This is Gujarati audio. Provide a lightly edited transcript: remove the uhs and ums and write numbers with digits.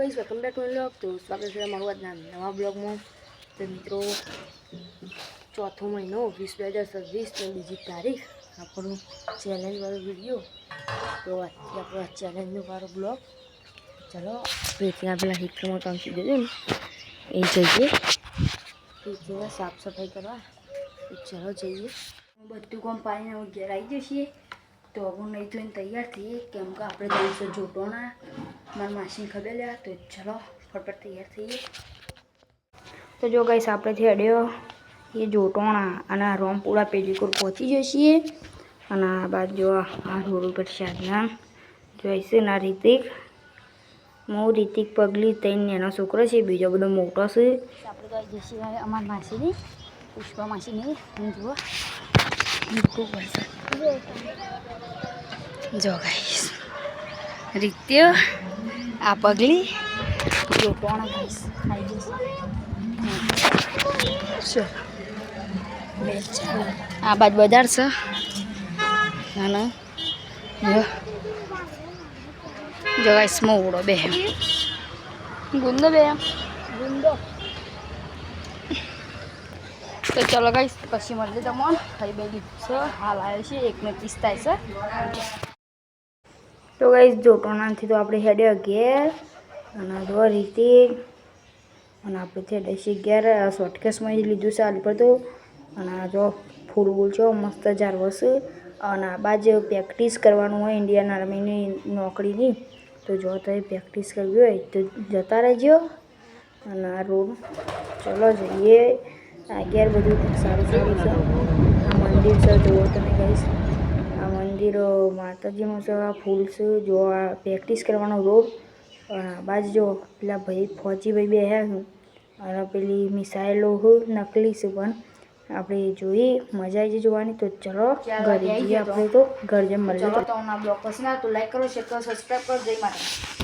Guys welcome back to vlog. तो स्वागत है हमारा આજના નવા બ્લોગમાં। તો મિત્રો ચોથો મહિનો 20/2026 ને બીજી તારીખ આપણો ચેલેન્જ વાળો વિડીયો। તો આપણો ચેલેન્જનો વાળો બ્લોગ। ચલો પેટના પેલા હિટમાં કામ કીધું ને એ જઈએ પેટના સાફ સફાઈ કરવા। તો ચલો જઈએ। બધું કામ પાણીને ઘેર આવી જશે। तो अब नहीं तो तैयार थी केम का આપણે જઈશું જોટોણા મારા માસીને ખબર લે। તો ચલો ફટફટ તૈયાર થઈએ। તો જો ગાઈસ આપણે થી અડ્યો એ જોટોણા અને રોમપુરા પેજીકોર પહોંચી જઈએ। અને આ બાદ જો આ રોડ ઉપર શાદના જોઈશે ના રીતિક મો રીતિક પગલી તઈને એનો છોકરો છે બીજો બધો મોટો છે। આપણે તો જઈએ અમાર માસીની પુષ્પા માસીની જુઓ ખૂબ વરસાદ जो गाइस रित्य आ पगली जो कोण गाइस आई जैसे चलो आ बात बाजार से ना जो गाइस मोड़ो बे गुंदो बे गुंदो। तो चलो गाइस पछी मळी तमोन खाई बेगी छ हाल आयो छे 1:30 થાય છે। तो गाइस जोटोणाથી તો આપણે હેડે ઘેર અને દો રીતે અને આપણે તે દેશી ઘેર શોર્ટકટમાં લીધું છે આલી પર। તો અને જો ફૂલ બોલ છો મસ્ત જારવસ અને આ બાજુ પ્રેક્ટિસ કરવાનું હોય ઇન્ડિયન આર્મીની નોકરીની। તો જો તો પ્રેક્ટિસ કરવી હોય તો જતા રહેજો અને આ રોડ ચલો જઈએ। આગળ બધું સારું સારું છે। આ મંદિર છે જુઓ તમે ગાઈસ આ મંદિર માતાજીનું છે। આ ફૂલ છે જો આ પ્રેક્ટિસ કરવાનો રોડ અને આ બાજુ જો પેલા ભાઈ ફોજી ભાઈ બેહ્યા છે અને પેલી મિસાઇલો નકલી છે પણ આપણે જોઈ મજા આવી જોવાની। તો ચલો ઘરે જઈએ આપણે। તો ઘર જેમ મળે તો બ્લોગ પસંદ આવે તો લાઈક કરો શેર કરો સબસ્ક્રાઈબ કરો। જય માતા।